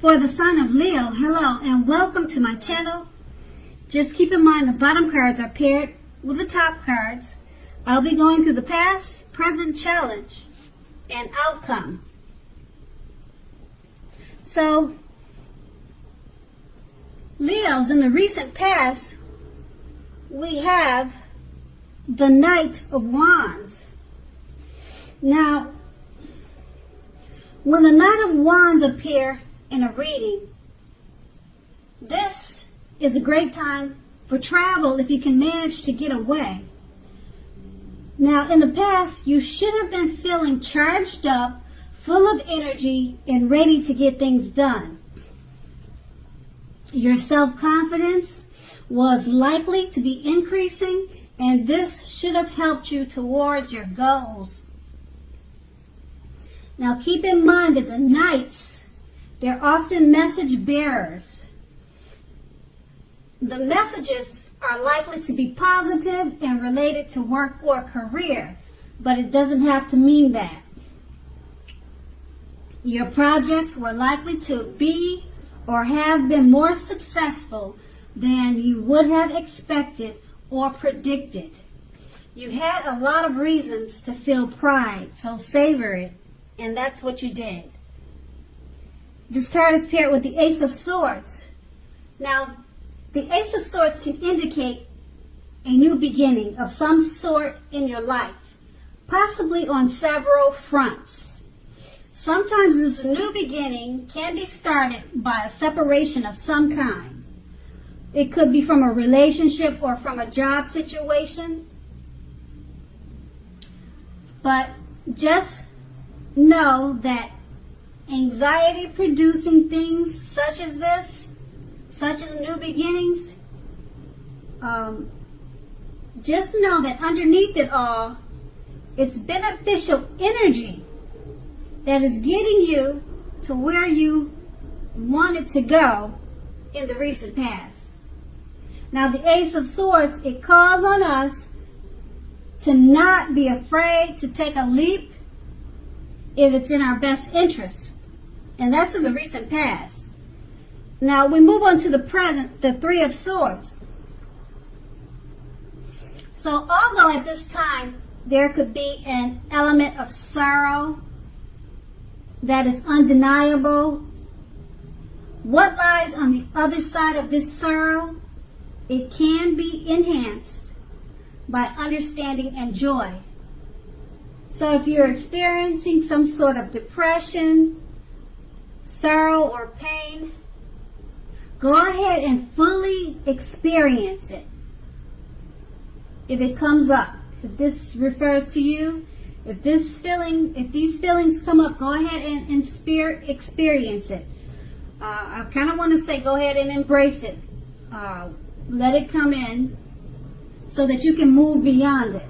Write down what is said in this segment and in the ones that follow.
For the sign of Leo, hello and welcome to my channel. Just keep in mind the bottom cards are paired with the top cards. I'll be going through the past, present challenge, and outcome. So, Leos, in the recent past, we have the Knight of Wands. Now, when the Knight of Wands appear in a reading, this is a great time for travel if you can manage to get away. Now, in the past, you should have been feeling charged up, full of energy, and ready to get things done. Your self-confidence was likely to be increasing, and this should have helped you towards your goals. Now, keep in mind that the Knights, they're often message bearers. The messages are likely to be positive and related to work or career, but it doesn't have to mean that. Your projects were likely to be or have been more successful than you would have expected or predicted. You had a lot of reasons to feel pride, so savor it, and that's what you did. This card is paired with the Ace of Swords. Now, the Ace of Swords can indicate a new beginning of some sort in your life, possibly on several fronts. Sometimes this new beginning can be started by a separation of some kind. It could be from a relationship or from a job situation. But just know that anxiety-producing things such as this, such as new beginnings, just know that underneath it all, it's beneficial energy that is getting you to where you wanted to go in the recent past. Now, the Ace of Swords, it calls on us to not be afraid to take a leap if it's in our best interest. And that's in the recent past. Now, we move on to the present, the Three of Swords. So, although at this time there could be an element of sorrow that is undeniable, what lies on the other side of this sorrow, it can be enhanced by understanding and joy. So if you're experiencing some sort of depression, sorrow, or pain, go ahead and fully experience it. If it comes up, if this refers to you, if these feelings come up, go ahead and experience it. I kind of want to say go ahead and embrace it. Let it come in so that you can move beyond it.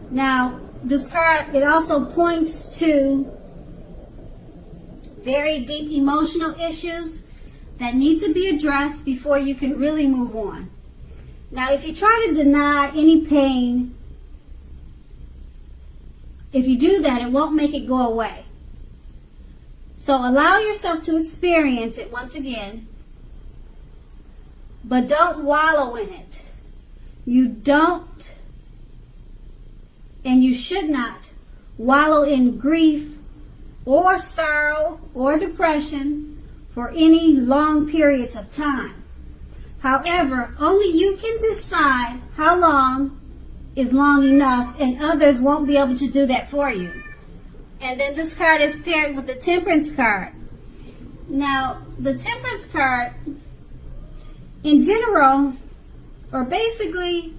Now, this card, it also points to very deep emotional issues that need to be addressed before you can really move on. Now, if you try to deny any pain, if you do that, it won't make it go away. So allow yourself to experience it once again, but don't wallow in it. You don't and you should not wallow in grief or sorrow or depression for any long periods of time. However, only you can decide how long is long enough, and others won't be able to do that for you. And then this card is paired with the Temperance card. Now, the Temperance card, in general, or basically,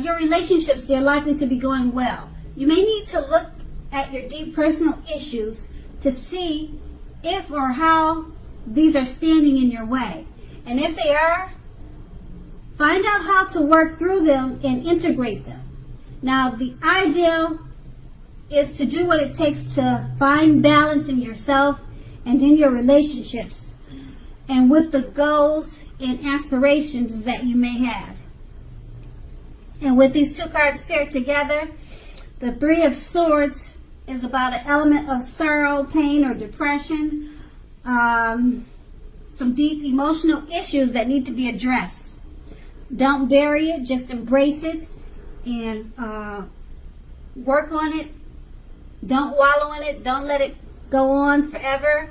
your relationships, they're likely to be going well. You may need to look at your deep personal issues to see if or how these are standing in your way. And if they are, find out how to work through them and integrate them. Now, the ideal is to do what it takes to find balance in yourself and in your relationships and with the goals and aspirations that you may have. And with these two cards paired together, the Three of Swords is about an element of sorrow, pain, or depression. Some deep emotional issues that need to be addressed. Don't bury it, just embrace it and work on it. Don't wallow in it. Don't let it go on forever.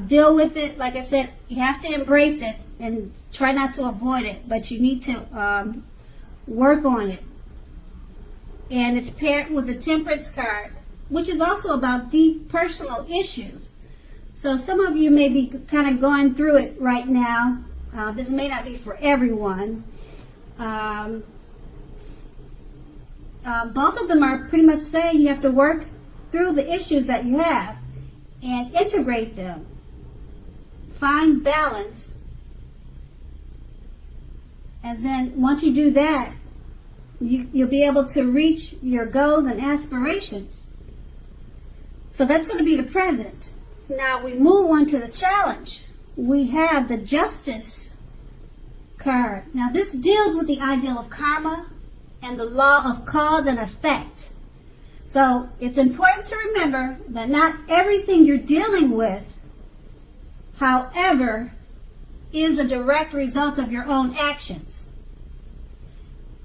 Deal with it. Like I said, you have to embrace it and try not to avoid it, but you need to work on it. And it's paired with the Temperance card, which is also about deep personal issues. So some of you may be kind of going through it right now. This may not be for everyone. Both of them are pretty much saying you have to work through the issues that you have and integrate them. Find balance. And then once you do that, you'll be able to reach your goals and aspirations. So that's going to be the present. Now we move on to the challenge. We have the Justice card. Now this deals with the ideal of karma and the law of cause and effect. So it's important to remember that not everything you're dealing with, however, is a direct result of your own actions.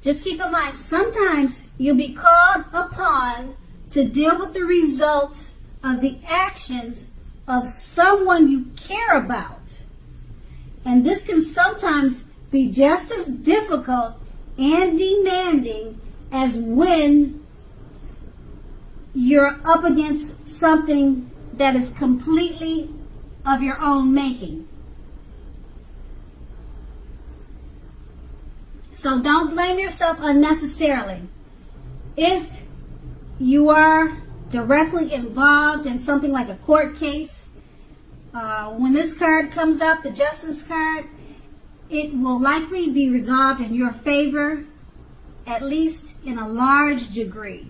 Just keep in mind, sometimes you'll be called upon to deal with the results of the actions of someone you care about. And this can sometimes be just as difficult and demanding as when you're up against something that is completely of your own making. So don't blame yourself unnecessarily. If you are directly involved in something like a court case, when this card comes up, the Justice card, it will likely be resolved in your favor, at least in a large degree.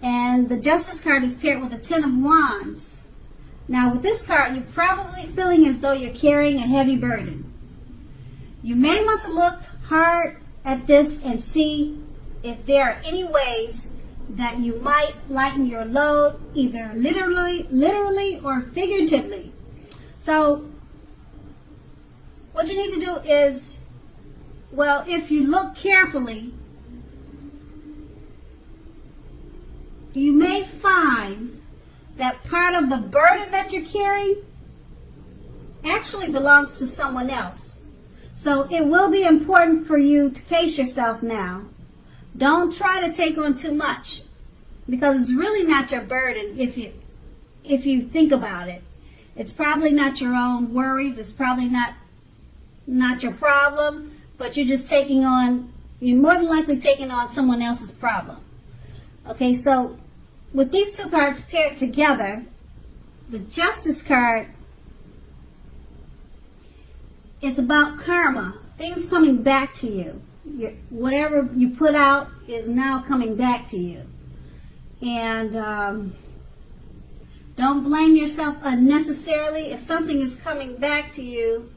And the Justice card is paired with the Ten of Wands. Now with this card, you're probably feeling as though you're carrying a heavy burden. You may want to look hard at this and see if there are any ways that you might lighten your load, either literally or figuratively. So what you need to do is, well, if you look carefully, you may find that part of the burden that you're carrying actually belongs to someone else. So it will be important for you to pace yourself now. Don't try to take on too much, because it's really not your burden if you think about it. It's probably not your own worries. It's probably not your problem, but you're more than likely taking on someone else's problem. Okay, so with these two cards paired together, the Justice card is about karma, things coming back to you. Whatever you put out is now coming back to you. And don't blame yourself unnecessarily. If something is coming back to you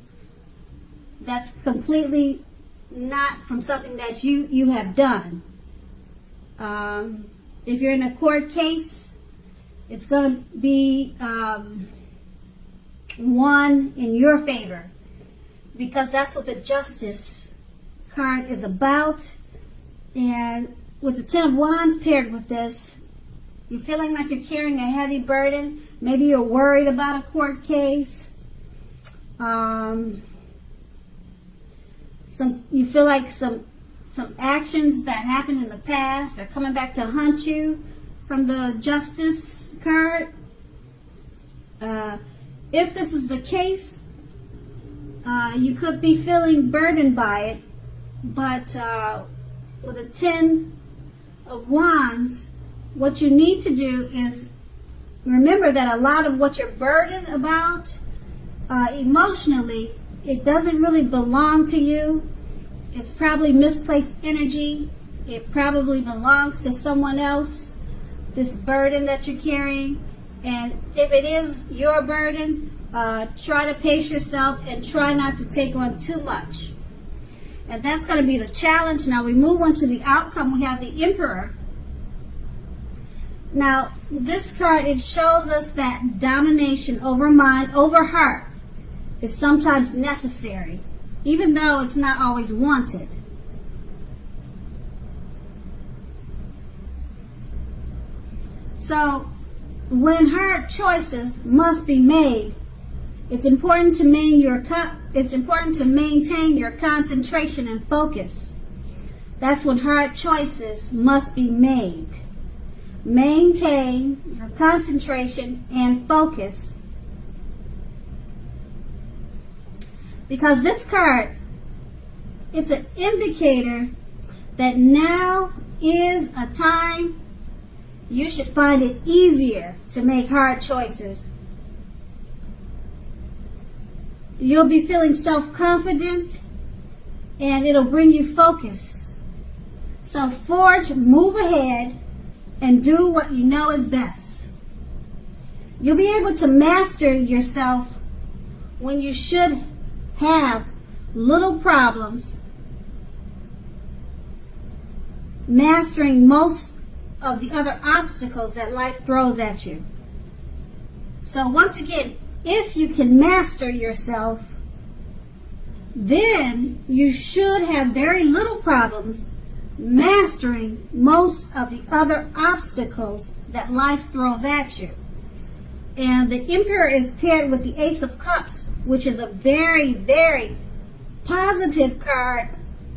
that's completely not from something that you have done. If you're in a court case, it's going to be won in your favor, because that's what the Justice card is about. And with the Ten of Wands paired with this, you're feeling like you're carrying a heavy burden. Maybe you're worried about a court case. You feel like some actions that happened in the past are coming back to haunt you from the Justice card. If this is the case, you could be feeling burdened by it, but with the Ten of Wands, what you need to do is remember that a lot of what you're burdened about emotionally, it doesn't really belong to you. It's probably misplaced energy. It probably belongs to someone else, this burden that you're carrying. And if it is your burden, try to pace yourself and try not to take on too much. And that's going to be the challenge. Now we move on to the outcome. We have the Emperor. Now, this card, it shows us that domination over mind, over heart, is sometimes necessary, even though it's not always wanted. So, when hard choices must be made, it's important to maintain your concentration and focus. That's when hard choices must be made. Maintain your concentration and focus. Because this card, it's an indicator that now is a time you should find it easier to make hard choices. You'll be feeling self-confident and it'll bring you focus. So move ahead and do what you know is best. You'll be able to master yourself when you should have little problems, mastering most of the other obstacles that life throws at you. So once again, if you can master yourself, then you should have very little problems mastering most of the other obstacles that life throws at you. And the Emperor is paired with the Ace of Cups, which is a very, very positive card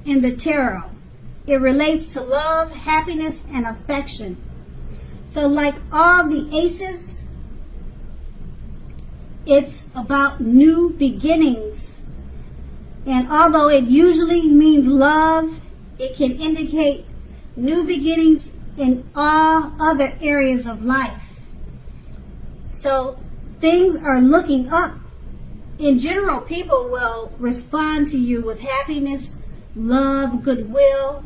in the tarot. It relates to love, happiness, and affection. So like all the aces, it's about new beginnings. And although it usually means love, it can indicate new beginnings in all other areas of life. So things are looking up. In general, people will respond to you with happiness, love, goodwill,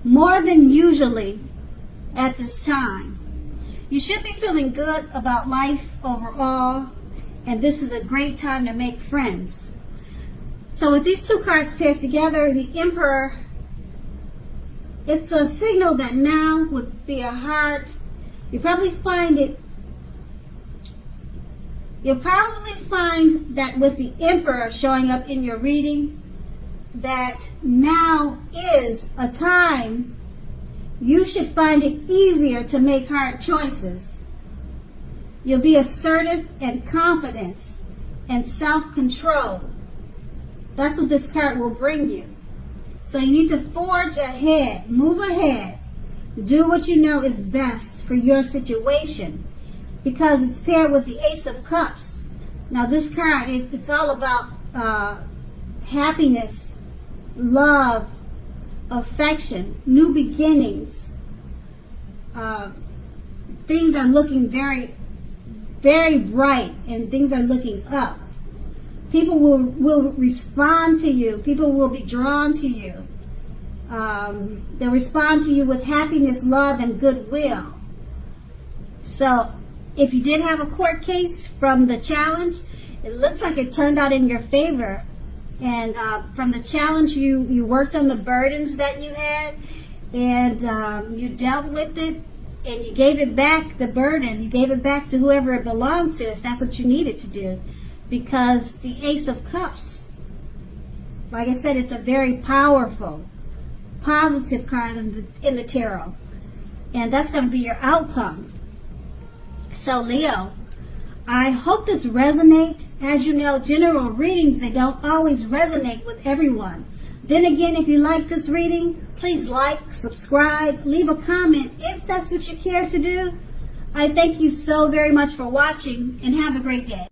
more than usually at this time. You should be feeling good about life overall, and this is a great time to make friends. So with these two cards paired together, the Emperor, it's a signal that now would be a hard, you'll probably find that with the Emperor showing up in your reading, that now is a time you should find it easier to make hard choices. You'll be assertive and confident and self-control. That's what this card will bring you. So you need to forge ahead, move ahead, do what you know is best for your situation, because it's paired with the Ace of Cups. Now this card, it's all about happiness, love, affection, new beginnings. Things are looking very, very bright, and things are looking up. People will respond to you. People will be drawn to you. They'll respond to you with happiness, love, and goodwill. So if you did have a court case from the challenge, it looks like it turned out in your favor. And from the challenge, you worked on the burdens that you had, and you dealt with it, and you gave it back, the burden. You gave it back to whoever it belonged to, if that's what you needed to do. Because the Ace of Cups, like I said, it's a very powerful, positive card in the tarot. And that's going to be your outcome. So Leo, I hope this resonates. As you know, general readings, they don't always resonate with everyone. Then again, if you like this reading, please like, subscribe, leave a comment if that's what you care to do. I thank you so very much for watching, and have a great day.